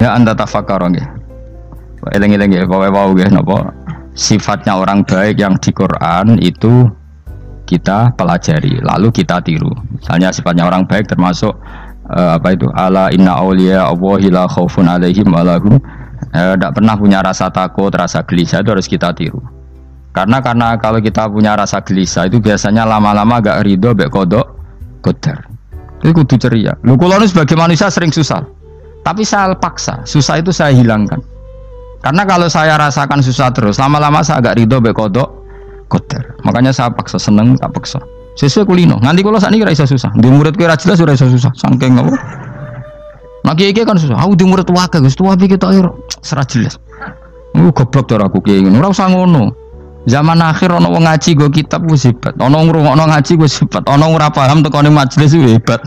Ya anta tafakkar nggih. Eling-eling nggih, wae-wae nggih napa sifatnya orang baik yang di Quran itu kita pelajari, lalu kita tiru. Misalnya sifatnya orang baik termasuk apa itu? Ala inna auliya Allahi la khaufun alaihim wa lahum tidak pernah punya rasa takut, rasa gelisah, itu harus kita tiru. Karena kalau kita punya rasa gelisah itu biasanya lama-lama agak ridho mbek kodok qadar. Itu kudu ceria. Lho kula nu sebagai manusia sering susah. Tapi saya paksa, susah itu saya hilangkan. Karena kalau saya rasakan susah terus, lama-lama saya agak ridho mbek kodok qadar. Makanya saya paksa, seneng tak paksa. Sesuai kulino. Nganti kula sakniki ra iso susah. Di murid kowe ra jelas ora iso susah. Saking apa? Nah kiai kan susah. Aku di murid wae Gus, tuwa iki ketok ora jelas. Goblok cara aku kiai ngono. Ora usah ngono. Zaman akhir ana wong ngaji go kitab wis hebat. Ana ngrungokno ngaji wis hebat. Ana ora paham tekone majelis wis hebat.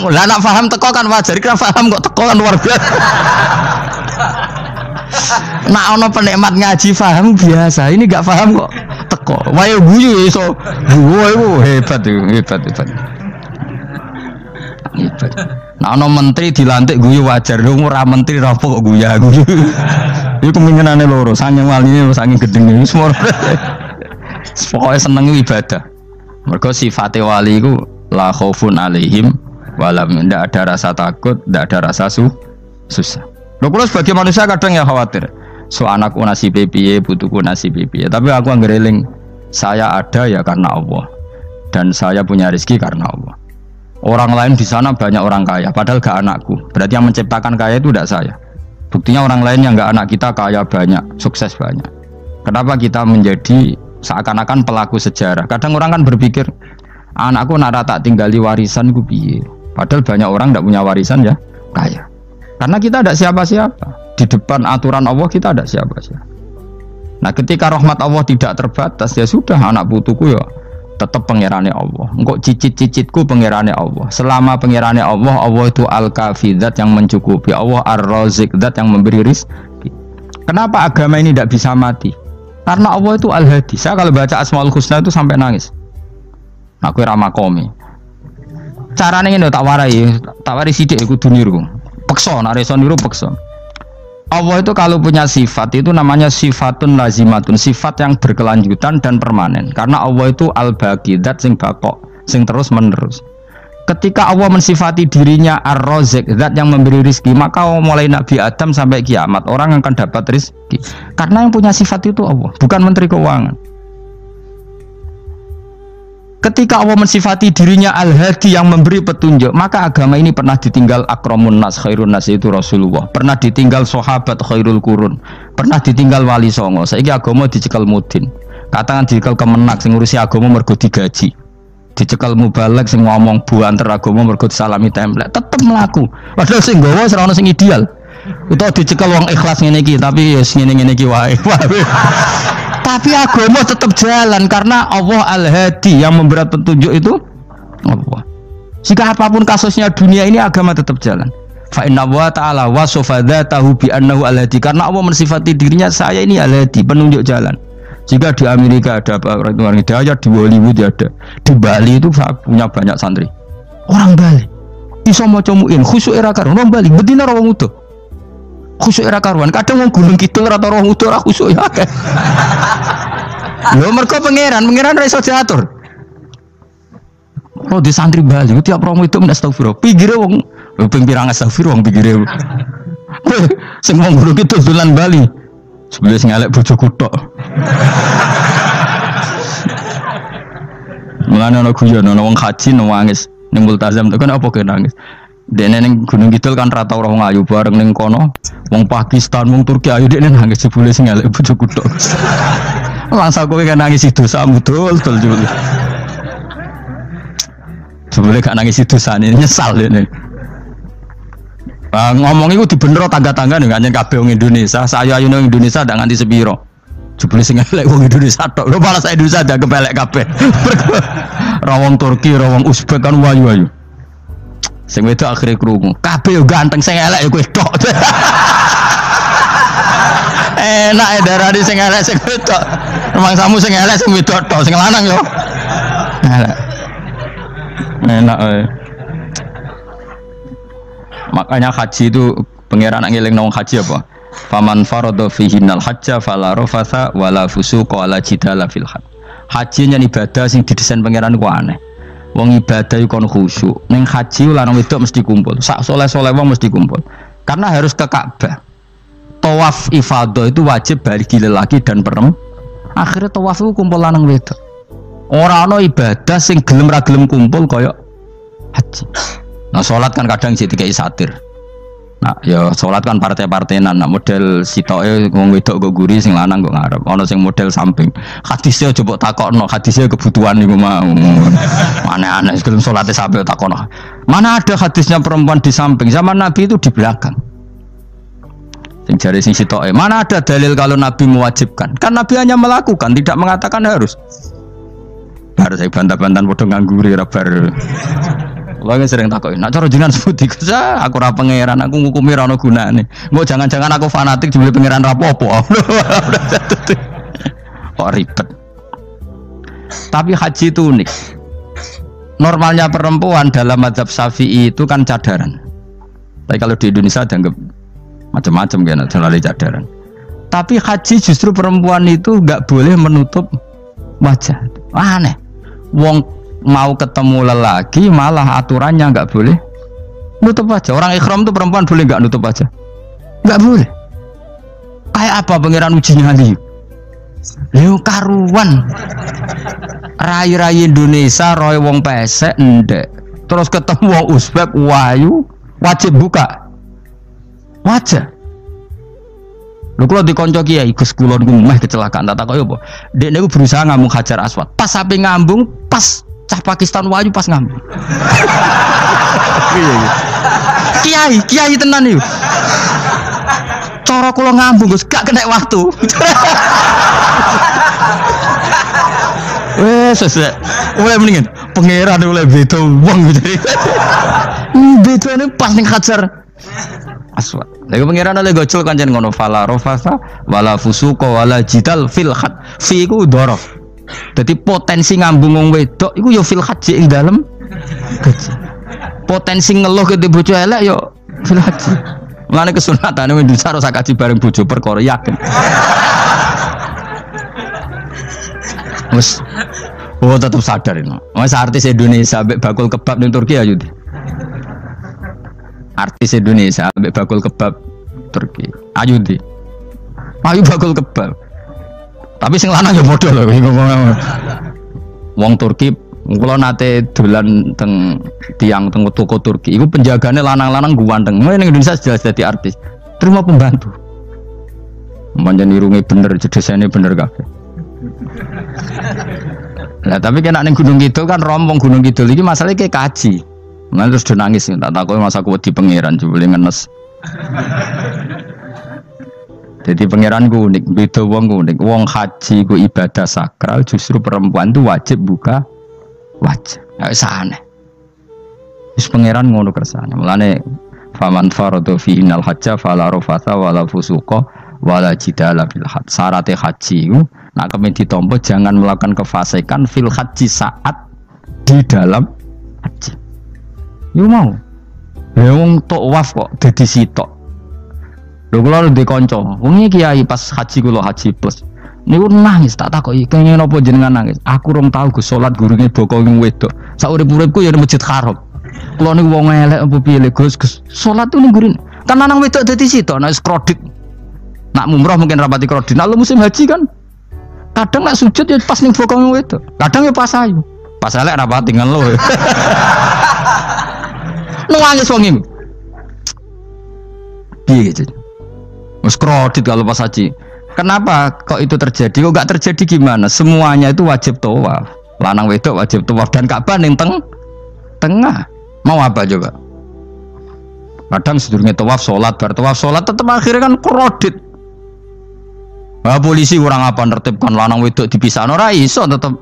Lah nek paham teko kan wajar, kira paham kok teko kan luar biasa. Nak ana penikmat ngaji paham biasa. Ini enggak paham kok teko. Wae guyu iso. Guyu iku hebat. Nah ana menteri dilantik guyu wajar. Wong ora menteri apa kok guyu. Iku kemungkinane loro, saking waline saking gedenge wis moro. Pokoke seneng ibadah. Mergo sifate wali iku la khaufun alaihim walam, ndak ada rasa takut, ndak ada rasa susah. Lho kula sebagai manusia kadang ya khawatir. So anakku nasib piye, putuku nasib piye. Tapi aku anggereling saya ada ya karena Allah. Dan saya punya rezeki karena Allah. Orang lain di sana banyak orang kaya, padahal gak anakku. Berarti yang menciptakan kaya itu tidak saya. Buktinya orang lain yang gak anak kita kaya banyak, sukses banyak. Kenapa kita menjadi seakan-akan pelaku sejarah? Kadang orang kan berpikir, anakku nara tak tinggali warisan gue piye. Padahal banyak orang tidak punya warisan ya kaya. Karena kita tidak siapa-siapa. Di depan aturan Allah kita tidak siapa-siapa. Nah ketika rahmat Allah tidak terbatas, ya sudah anak putuku ya tetap pangerane Allah. Engkau cicit-cicitku pangerane Allah. Selama pangerane Allah, Allah itu al-kafi, zat yang mencukupi. Allah ar-razik, zat yang memberi rizki. Kenapa agama ini tidak bisa mati? Karena Allah itu al-hadi. Saya kalau baca Asmaul Husna itu sampai nangis. Aku ramakomi. Caranya ini tak warai sidik aku duniru. Pekso, nareson niru pekso. Allah itu kalau punya sifat itu namanya sifatun lazimatun, sifat yang berkelanjutan dan permanen. Karena Allah itu al-baqi, zat sing bakok, sing terus menerus. Ketika Allah mensifati dirinya ar-razik, zat yang memberi rizki, maka mulai Nabi Adam sampai kiamat orang akan dapat rizki. Karena yang punya sifat itu Allah, bukan menteri keuangan. Ketika Allah mensifati dirinya al-hadi yang memberi petunjuk, maka agama ini pernah ditinggal akramun nas, khairun nas itu Rasulullah. Pernah ditinggal sahabat khairul qurun. Pernah ditinggal wali songo. Saiki agama dicekel mudin. Katakan dicekel kemenak sing ngurusi agama mergo digaji. Dicekel mubalek sing ngomong buanter agama mergo disalami template. Tetep mlaku. Padahal sing nggawa ora ono sing ideal. Utawa dicekel wong ikhlas ngene iki, tapi ya ngene-ngene iki wae. Tapi agama tetap jalan karena Allah al-hadi yang memberi petunjuk itu Allah. Jika apapun kasusnya dunia ini agama tetap jalan. Fa inna wa ta'ala wasafa dzatahu bi annahu al-hadi, karena Allah mensifati dirinya saya ini al-hadi, penunjuk jalan. Jika di Amerika ada orang hidayah, di Hollywood ada, di Bali itu punya banyak santri. Orang Bali iso maca muin khusyuk era karuan, orang Bali bedina ra wong utuh. Khusyuk era karuan, kadang wong Gunung Kidul ora roh utuh ora khusyuk ya akeh. Lho mergo pangeran ra iso diatur. Oh di santri Bali tiap romo itu mendas astagfirullah. Pinggire wong ping pirang astagfirullah wong pinggire. Sing wong Gunung Kidul dolan Bali. Sebelah sing elek bojoku tok. Mulane ana guyon ana wong haji nangis ning multazam tekan apa ke nangis. Dene ning Gunung Kidul kan rata ora wong ayu bareng ning kono. Wong Pakistan, wong Turki ayu dekne nangis jebule sing elek bojoku tok. Langsung kowe kan nangis dosa mudul jebule. Jebule gak nangis dosane nyesal dekne. Ngomong iku dibenero tangga-tangga nek nyen kabeh wong Indonesia, saya ayu nang Indonesia ndak nganti sepiro. Jebule sing elek wong Indonesia tok. Lho malah sak Indonesia ndak kepelek kabeh. Ra wong Turki, ra wong Uzbek kan wayu-wayu. Sing wedok akhire krungu. Kabeh yo ganteng sing elek yo kowe tok. Enak e darani sing elek sing wedok. Mangsamu sing elek sing wedok tok, sing lanang yo. Enak. Makanya haji itu Pangeran ngeling nang haji apa? Faman farada fihinnal hajja fala rafatha wala fusuqa wala jidala fil hajj. Haji nyen ibadah sing didesain pangeran ku aneh. Wong ibadah iku kon khusyuk. Ning haji lanang wedok mesti kumpul. Sak soleh-soleh wong mesti kumpul. Karena harus ke Ka'bah. Tawaf ifadah itu wajib bagi lelaki dan perempuan. Akhirnya tawaf itu kumpul lanang wedok. Ora ana ibadah sing gelem ra gelem kumpul kaya haji. Nah salat kan kadang jadi kayak satir. Nah, ya sholat kan partai-partainan. Nah, model sitoke wong wedok kok guri sing lanang kok ngarep. Ana sing model samping. Hadisnya coba takokno, hadisnya kebutuhan niku mau. Aneh-aneh sebelum sholatnya sampai takokno. Mana ada hadisnya perempuan di samping? Zaman Nabi itu di belakang. Sing jare sing sitoke. Mana ada dalil kalau Nabi mewajibkan? Kan Nabi hanya melakukan, tidak mengatakan harus. Baru saya bantah-bantahan padha ngangguri ra bar. Lagi sering takut, nak cara jenengan sebuti kerja, aku ora pangeran, aku ngukumi ra ono gunane. Mbok jangan-jangan aku fanatik jebule pangeran ra apa-apa. Kok ribet. Tapi haji itu unik. Normalnya perempuan dalam mazhab Syafi'i itu kan cadaran. Tapi kalau di Indonesia dianggap macam-macam kan, selalu cadaran. Tapi haji justru perempuan itu nggak boleh menutup wajah. Aneh. Wong mau ketemu lelaki malah aturannya nggak boleh nutup wajah. Orang ikhram tuh perempuan boleh nggak nutup wajah? Nggak boleh. Kayak apa pangeran uji nyali? Leo karuan. Rai-rai Indonesia roy wong pesek ndek. Terus ketemu wong Uzbek wayu wajib buka wajah. Lho kula dikonco kiai Gus kula niku meh kecelakaan tak kok apa. Dek niku berusaha ngambung Hajar Aswad. Pas sampe ngambung pas cah Pakistan wayu pas ngambung. Kiai tenan iki. Cara kula ngambung Gus gak kena waktu. Wes oleh mendingan pangeran oleh beda wong gitu. Bedane pas ning Hajar Aswad. Lagi pangeran oleh gocol kancen ngono fala rafasa wala fusuqa wala jidal fil khat. Fi ku dhorof. Jadi potensi ngambung wong wedok iku ya fil haji ing dalem haji. Potensi ngeluh ke bojo elek ya fil haji. Mulane kesunatane Indonesia ora sak kaji bareng bojo perkara yakin. Wes tetap sadar ini. Mas artis Indonesia ambek bakul kebab ning Turki ayo di. Artis Indonesia ambek bakul kebab Turki. Ayo di. Ayo bakul kebab. Tapi sing lanang ya bodoh loh. Wong Turki, kalau nate dolan teng tiang teng toko Turki, itu penjagane lanang-lanang guanteng. Ning Indonesia jelas jadi artis, terima pembantu. Manjan irunge bener, jedesane bener kabeh. Lah tapi kena ning Gunung Kidul kan rombong Gunung Kidul iki masalahnya kayak kaji. Nah terus do nangis tak takoki masa aku wedi pangeran jebule ngenes. Jadi pangeran ku unik, beda wong ku unik. Wong haji ku ibadah sakral, justru perempuan itu wajib buka wajah. Ya aneh. Wis pangeran ngono kersane. Mulane faman faradu fi innal hajja fala rafatha wala fusuqa wala jidala fil hajj. Syarat haji ku nak kemen ditampa jangan melakukan kefasikan fil haji saat di dalam haji. Yo mau. Ya wong tawaf kok dadi sitok. Lho kula ndek kanca, wong iki kiai pas haji kula haji plus. Niku nangis tak takoki, kenging napa jenengan nangis? Aku rong tau Gus salat gurunge boko ning wedok. Sak urip-uripku ya ning Masjid Haram. Kula niku wong elek apa piye Gus? Salat ning gurine. Kan lanang wedok dadi sitok nek kredit. Nak mumrah mungkin rapati kredit. Nak musim haji kan kadang nak sujud ya pas ning boko ning wedok. Kadang ya pas ayu. Pas elek rapati ngeluh. Nangis wong iki. Piye gitu? Mas kredit kalau pas haji. Kenapa kok itu terjadi? Kok gak terjadi gimana? Semuanya itu wajib tawaf. Lanang wedok wajib tawaf dan Ka'bah ning tengah. Mau apa coba? Kadang sedurunge tawaf salat, bar tawaf salat tetep akhirnya kan kredit. Nah, polisi kurang apa nertibkan lanang wedok dipisahno ora iso tetep.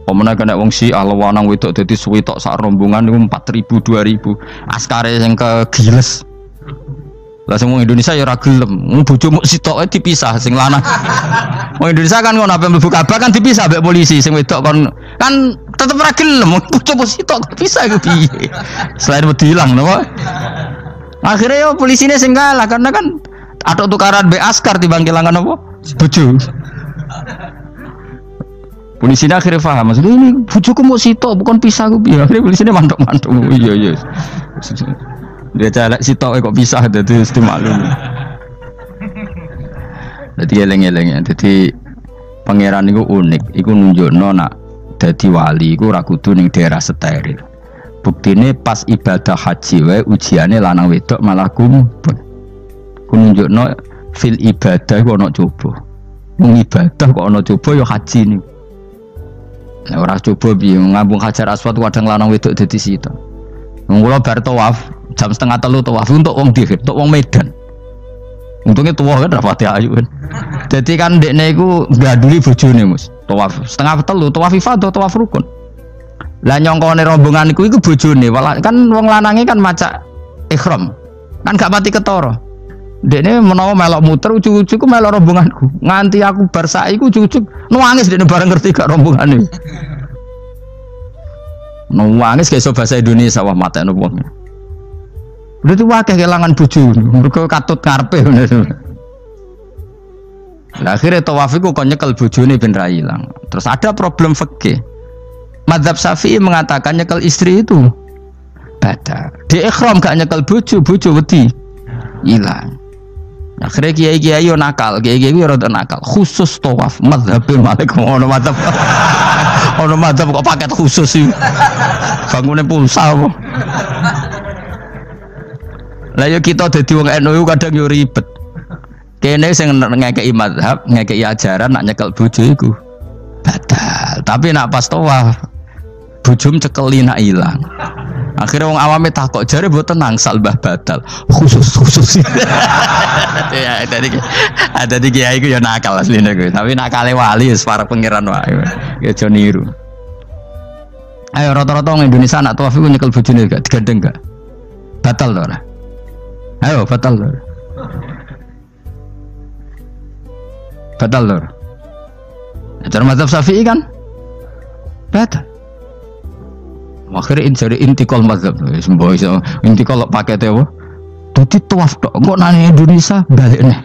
Pemene kena wong si lanang wedok dadi suwi tok sak rombongan niku 4.000 2.000. Askare sing kegiles. Lah semua Indonesia ya ora gelem. Bojomu sitoke dipisah sing lanang. Wong Indonesia kan ngono ape mlebu Ka'bah kan dipisah mbek polisi sing wedok kan tetep ora gelem. Bojomu sitok dipisah iku piye? Selain wedi ilang napa? Akhirnya yo polisine sing kalah karena kan ada tukaran be askar timbang kelangan apa? Bojo. Polisi akhirnya paham, maksudnya ini bojoku mau sitok bukan pisah aku. Ya akhirnya polisi mantuk-mantuk. Iya. Dia celek sitok kok pisah dadi mesti maklum. Dadi eleng-eleng ya. Dadi pangeran iku unik, iku nunjukno nak dadi wali iku ora kudu ning daerah steril. Buktine pas ibadah haji wae ujiane lanang wedok malah kumpul. Ku nunjukno fil ibadah iku ana coba. Mung ibadah kok ana coba ya haji niku. Nek ora coba piye ngambung Hajar Aswad kadang lanang wedok dadi sita. Wong kula bar tawaf jam 2:30 tawaf untuk wong dihir, untuk wong Medan. Untungnya tua kan rapati ayu kan. Jadi kan dekne iku ngganduli bojone Mus. Tawaf 2:30 tawaf ifadah tawaf rukun. Lah nyongkone rombongan iku bojone, kan wong lanange kan macak ihram. Kan gak pati ketara. Dekne menawa melok muter ujug-ujug ku melok rombonganku. Nganti aku bar saiki ku ujug-ujug nangis dekne bareng ngerti gak rombongane. Nangis kayak bahasa Indonesia wah matekno wong. Udah tuh wakil kehilangan bojo, mereka katut karpe. Nah, akhirnya tawaf itu kok nyekel bojone ben ra ilang. Terus ada problem fikih. Madzhab Syafi'i mengatakan nyekel istri itu batal. Di ikhram gak nyekel bojo wedi ilang. Akhirnya kiai-kiai yo nakal, kiai-kiai yo rada nakal. Khusus tawaf madzhab Malik ono madzhab. Ono madzhab kok paket khusus sih. Bangune pulsa apa? Lah yo kita dadi wong NU kadang yo ribet. Kene sing ngekeki mazhab, ngekeki ajaran nak nyekel bojo iku batal. Tapi nak pas tawaf bojom cekeli nak ilang. Akhirnya wong awame takok jare mboten nangsal mbah batal. Khusus. Ya ada kiai iku yo nakal asline kuwi. Tapi nakale wali wis para pangeran wae. Ya aja niru. Ayo rata-rata wong Indonesia nak tawaf iku nyekel bojone gak digandeng gak? Batal to ora? Ayo batal lor. Batal lor. Cara mazhab Syafi'i kan batal. Akhirnya jadi intikal mazhab. Semboh iso intikal paket apa? Dadi tawaf tok. Kok nang Indonesia balik nih.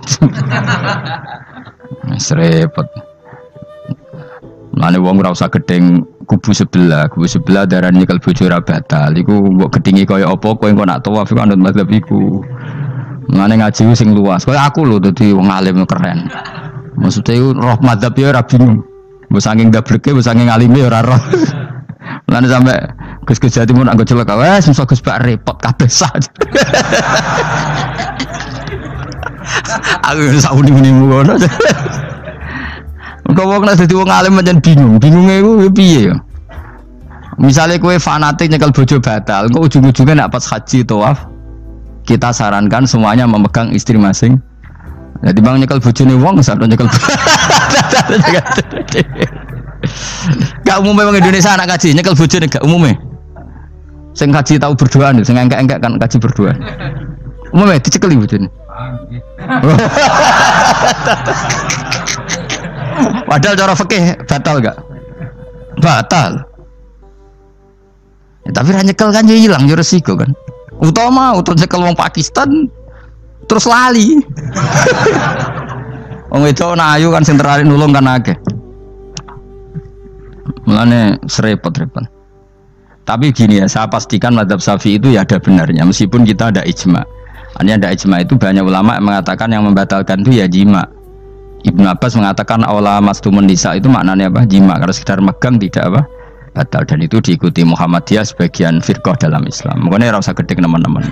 Repot. Mane wong ora usah gedeng kubu sebelah darah nyekel bojo ora batal. Iku mbok gedingi kaya apa kowe engko nak tawaf iku anut mazhab iku. Mane ngaji sing luas. Kaya aku lho dadi wong alim keren. Maksudnya iku roh mazhab ya ora bingung. Mbok saking dableke, mbok saking alime ora roh. Mane sampe Gus Jati mun anggo celaka wes iso Gus bak repot kabeh saja. Aku sauni-muni ngono. Kau wong nek dadi wong alim pancen bingung. Bingunge iku piye ya? Misale kowe fanatik nyekel bojo batal, engko ujung-ujunge nek pas haji tawaf kita sarankan semuanya memegang istri masing. Jadi bang nyekel bojone wong sampe nyekel. Gak umumnya wong Indonesia anak kaji nyekel bojone gak umumnya. Sing kaji tahu berduaan, sing engkek-engkek kan kaji berduaan. Umumnya dicekeli bojone. Padahal cara fikih batal gak? Batal. Ya, tapi ra nyekel kan ya hilang ya resiko kan. Utama nyekel wong Pakistan terus lali. Wong wedok ayu kan sing terari nulung kan akeh. Mulane serepot-repot. Tapi gini ya, saya pastikan mazhab Syafi'i itu ya ada benarnya meskipun kita ada ijma. Hanya ada ijma itu banyak ulama yang mengatakan yang membatalkan itu ya jima. Ibnu Abbas mengatakan awla mastumun nisa itu maknanya apa? Jima. Kalau sekedar megang tidak apa? Batal. Dan itu diikuti Muhammadiyah sebagian firqah dalam Islam. Makanya rasa gede teman-teman.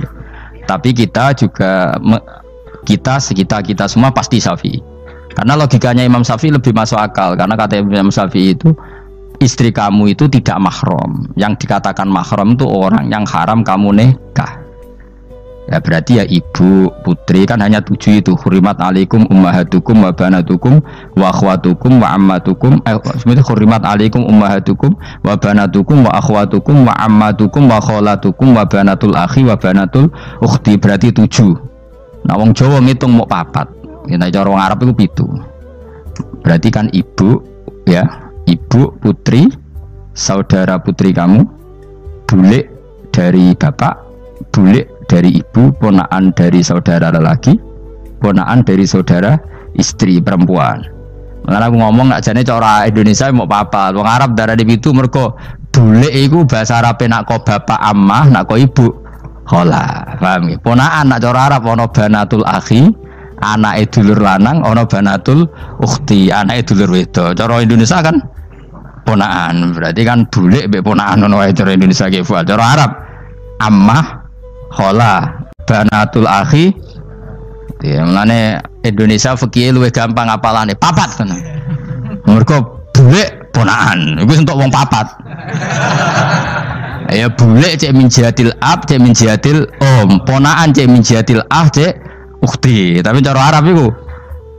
Tapi kita juga kita semua pasti Syafi'i. Karena logikanya Imam Syafi'i lebih masuk akal. Karena kata Imam Syafi'i itu istri kamu itu tidak mahram. Yang dikatakan mahram itu orang yang haram kamu nikah. Ya berarti ya ibu, putri kan hanya 7 itu. Hurimat alaikum ummahatukum wa banatukum wa akhwatukum wa ammatukum. Sebenarnya hurimat alaikum ummahatukum wa banatukum wa akhwatukum wa ammatukum wa kholatukum wa banatul akhi wa banatul ukhti. Berarti 7. Nah wong Jawa ngitung mau 4. Kita cara wong Arab itu 7. Berarti kan ibu, ya, ibu, putri, saudara putri kamu, bule dari bapak, bule dari ibu, ponakan dari saudara lelaki, ponakan dari saudara istri perempuan. Makanya aku ngomong nak jane cara Indonesia mau apa? Wong Arab darah di itu mergo bule iku bahasa Arab nak ko bapak ammah, nak ko ibu khola. Paham ya? Ponakan nak cara Arab ana banatul akhi, anake dulur lanang, ana banatul ukhti, anake dulur wedok. Cara Indonesia kan ponakan. Berarti kan bule mbek ponakan ono wae cara Indonesia ki. Cara Arab ammah, khola, banatul akhi. Ya, mulane Indonesia fikih luwih gampang apalane papat kan. Mergo bule ponakan, iku entuk wong papat. Ya bule cek min jihatil ab, cek min jihatil om, ponakan cek min jihatil ah, cek ukhti. Tapi cara Arab iku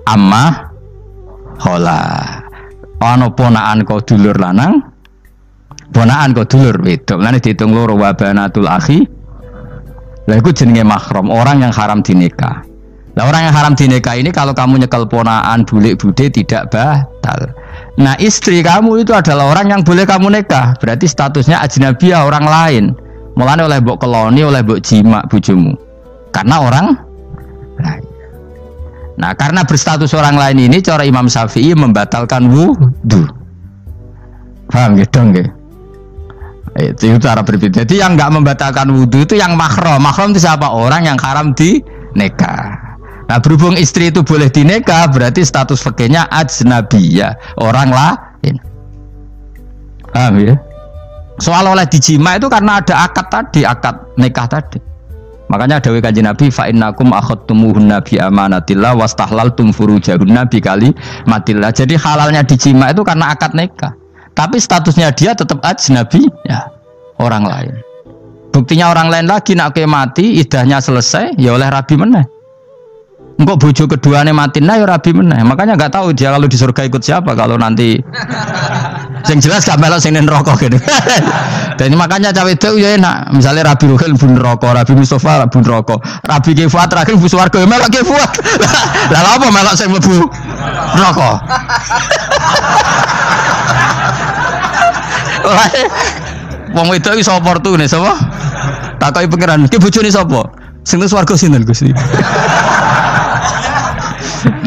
ammah, khola. Ana ponakan kok dulur lanang, ponakan kok dulur wedok. Mulane diitung loro wa banatul akhi. Lah iku jenenge mahram, orang yang haram dinikah. Nah orang yang haram dinikah ini kalau kamu nyekel ponaan bulik bude tidak batal. Nah istri kamu itu adalah orang yang boleh kamu nikah. Berarti statusnya ajnabiyah, orang lain. Mulane oleh mbok keloni, oleh mbok jima bojomu. Karena orang lain. Nah karena berstatus orang lain ini cara Imam Syafi'i membatalkan wudu. Paham ya dong ya? Itu cara berbeda. Jadi yang nggak membatalkan wudu itu yang mahram. Mahram itu siapa? Orang yang haram dinikah. Nah berhubung istri itu boleh dinikah, berarti status fikihnya ajnabiyah, orang lain. Paham ya? Soal oleh dijima itu karena ada akad tadi, akad nikah tadi. Makanya dawuh Kanjeng Nabi, fa innakum akhadtumuhunna bi amanatillah wastahlaltum furujahunna bi kalimatillah. Jadi halalnya dijima itu karena akad nikah. Tapi statusnya dia tetap ajnabi, ya, orang lain. Buktinya orang lain lagi nak mati, idahnya selesai, ya oleh rabi meneh. Engkau bojo keduanya mati nah ya rabi meneh. Makanya nggak tahu dia kalau di surga ikut siapa kalau nanti. Yang jelas gak melok sing neraka gitu. Dan makanya cawe itu ya enak. Misalnya Rabi Ruhil bun neraka, Rabi Mustafa bun neraka, Rabi Kifat terakhir bun swarga melok Kifat. Lah apa melok sing mlebu neraka? Wong wedok iso oportune sapa? Takoki pangeran, ki bojone sapa? Sing swarga sinten Gusti?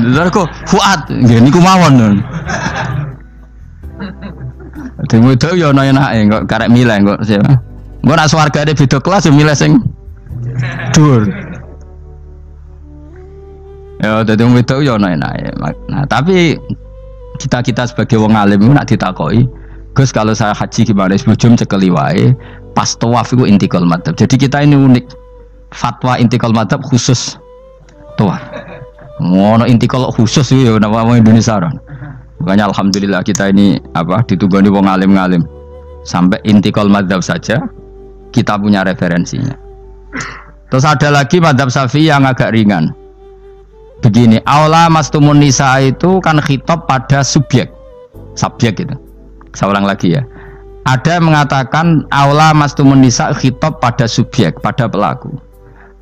Lha kok Fuad nggih niku mawon. Dene wedok yo ana enake kok karek milih kok. Engko nek swargane beda kelas yo milih sing dhuwur. Ya dadi wedok yo ana enake. Nah, tapi kita sebagai wong alim nak ditakoki, Gus kalau saya haji gimana? Sebelum cekeli wae, pas tawaf itu intikal madhab. Jadi kita ini unik. Fatwa intikal madhab khusus tawaf. Ngono intikal khusus ya nama orang Indonesia kan. Makanya alhamdulillah kita ini ditugani wong alim-alim. Sampai intikal madhab saja kita punya referensinya. Terus ada lagi madhab Syafi'i yang agak ringan. Begini, aula mastumun nisa itu kan khitab pada subjek gitu. Saya ulang lagi ya. Ada yang mengatakan aula mastumun nisa khitab pada subjek, pada pelaku.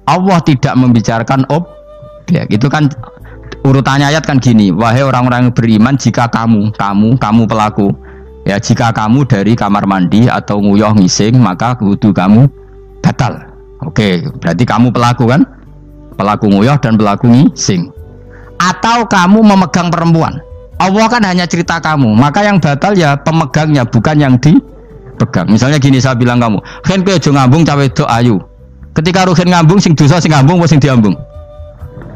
Allah tidak membicarakan objek. Itu kan urutannya ayat kan gini. Wahai orang-orang yang beriman, jika kamu pelaku, ya jika kamu dari kamar mandi atau nguyuh ngising, maka wudu kamu batal. Oke, berarti kamu pelaku kan? Pelaku nguyuh dan pelaku ngising. Atau kamu memegang perempuan. Allah kan hanya cerita kamu, maka yang batal ya pemegangnya, bukan yang dipegang. Misalnya gini, saya bilang kamu, "Ken kowe aja ngambung cawe wedok ayu." Ketika rugen ngambung, sing dosa sing ngambung apa sing diambung?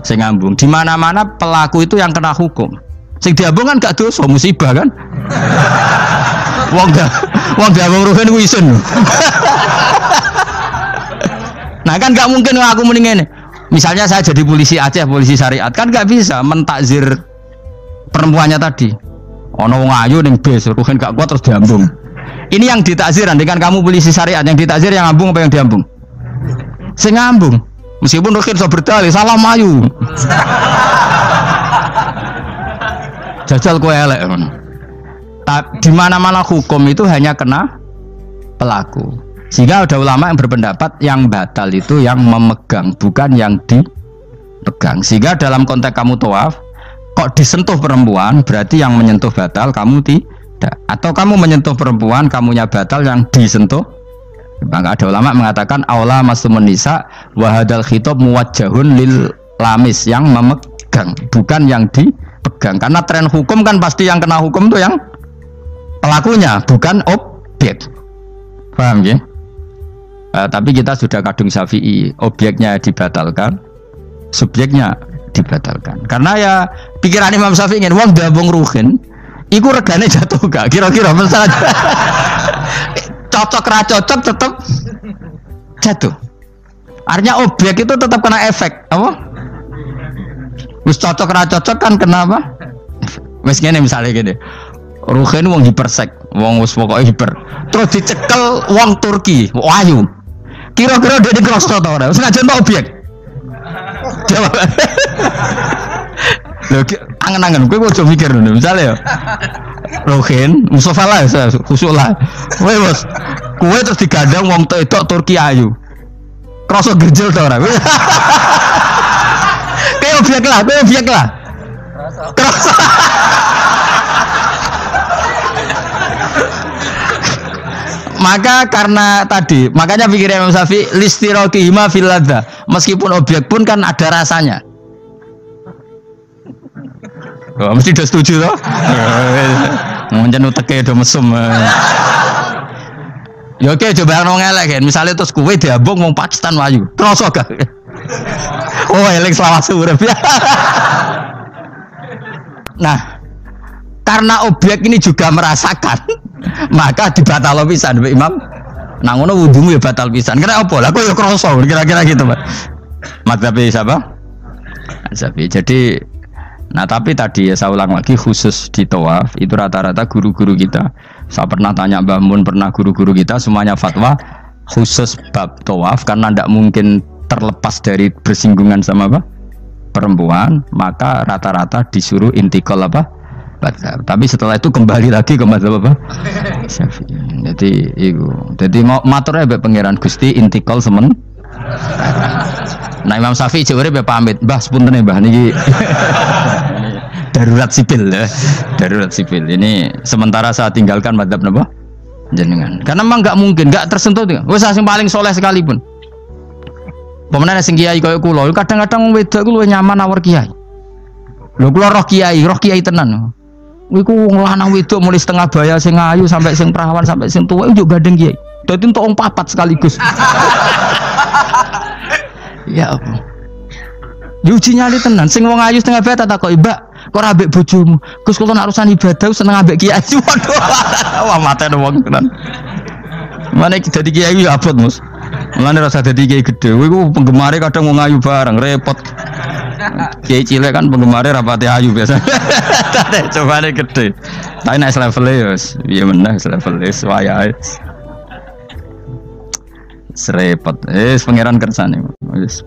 Sing ngambung. Di mana-mana pelaku itu yang kena hukum. Sing diambung kan gak dosa, musibah kan? Wong diambung rugen ku isin. Nah kan gak mungkin aku mending ngene. Misalnya saya jadi polisi Aceh, polisi syariat, kan gak bisa mentakzir perempuannya tadi. Ono wong ayu ning bis, rugen gak kuat terus diambung. Ini yang ditakzir, dengan kamu polisi syariat yang ditakzir yang ngambung apa yang diambung? Sing ngambung. Meskipun rugen so berdalih salah mayu. Jajal kowe elek ngono. Di mana-mana hukum itu hanya kena pelaku. Sehingga ada ulama yang berpendapat yang batal itu yang memegang, bukan yang dipegang. Sehingga dalam konteks kamu tawaf, kok disentuh perempuan, berarti yang menyentuh batal, kamu tidak. Atau kamu menyentuh perempuan, kamunya batal, yang disentuh Maka ada ulama mengatakan aula masumun nisa wa hadzal khitab muwajjahun lil lamis, yang memegang, bukan yang dipegang. Karena tren hukum kan pasti yang kena hukum itu yang pelakunya, bukan objek. Paham ya? Tapi kita sudah kadung Syafi'i, objeknya dibatalkan, subjeknya dibatalkan. Karena ya pikiran Imam Syafi'i ingin wong dabung ruhin, iku regane jatuh gak? Kira-kira masalah cocok ra cocok tetap jatuh. Artinya objek itu tetap kena efek, apa? Wis cocok ra cocok kan kenapa? Wis ngene misalnya gini. Ruhin wong hipersek, wong wis pokoke hiper. Terus dicekel wong Turki, ayu. Kira-kira dia dikrosot ta ora? Wis ngajen objek. Jawab. Lho angen-angen kowe ojo mikir ngono. Misale ya. Ruhin, Mustafa lah, khusuk lah. Kowe bos, kowe terus digandang wong wedok Turki ayu. Krosot gerjel ta ora? Kowe objek lah, kowe objek lah. Krosot. Maka karena tadi, makanya pikirnya Imam Syafi'i listirokihima fil ladza, meskipun objek pun kan ada rasanya. Oh, mesti udah setuju toh? Mungkin uteke do mesum. Ya oke, coba nang elek kan. Misale terus kowe diambung wong Pakistan wayu. Kroso gak? Oh, elek selawase urip. Nah, karena objek ini juga merasakan, maka dibatal pisan Mbak Imam. Nang ngono wudumu ya batal pisan. Kira apa? Lah kok ya kroso kira-kira gitu, Pak. Madzhab siapa? Syafi'i. Jadi nah tapi tadi ya saya ulang lagi, khusus di tawaf itu rata-rata guru-guru kita, saya pernah tanya Mbah Mun, pernah guru-guru kita semuanya fatwa khusus bab tawaf karena tidak mungkin terlepas dari bersinggungan sama apa perempuan, maka rata-rata disuruh intikal apa madzhab. Tapi setelah itu kembali lagi ke madzhab apa Syafi'i. Jadi mau maturnya mbek pangeran Gusti intikal semen. Nah Imam Syafi'i jare be pamit, Mbah sepunten Mbah niki darurat sipil ya. Darurat sipil. Ini sementara saya tinggalkan madzhab napa? Jenengan. Karena memang enggak mungkin, enggak tersentuh. Wis sing paling soleh sekalipun. Pemenang sing kiai kaya kula, kadang-kadang wedok ku luwih nyaman awor kiai. Lho kula roh kiai tenan. Iku wong lanang wedok mulai setengah baya sing ayu sampai sing perawan sampai sing tuwa yo gandeng kiai. Dadi entuk wong papat sekaligus. Ya apa? Diuji nyali tenan, sing wong ayu setengah baya tak takoki, "Mbak, kok ora ambek bojomu?" Gus kula nak urusan ibadah seneng ambek kiai. Waduh. Wah mate wong tenan. Mane dadi kiai ya abot, Mus. Mulane rasa dadi kiai gedhe. Kowe iku penggemare kadang wong ayu bareng repot. Kiai cilik kan penggemare rapati ayu biasa. Cobane gedhe. Tapi nek level ya wis piye meneh level wis wayahe. Serepot. Pangeran kersane. Wis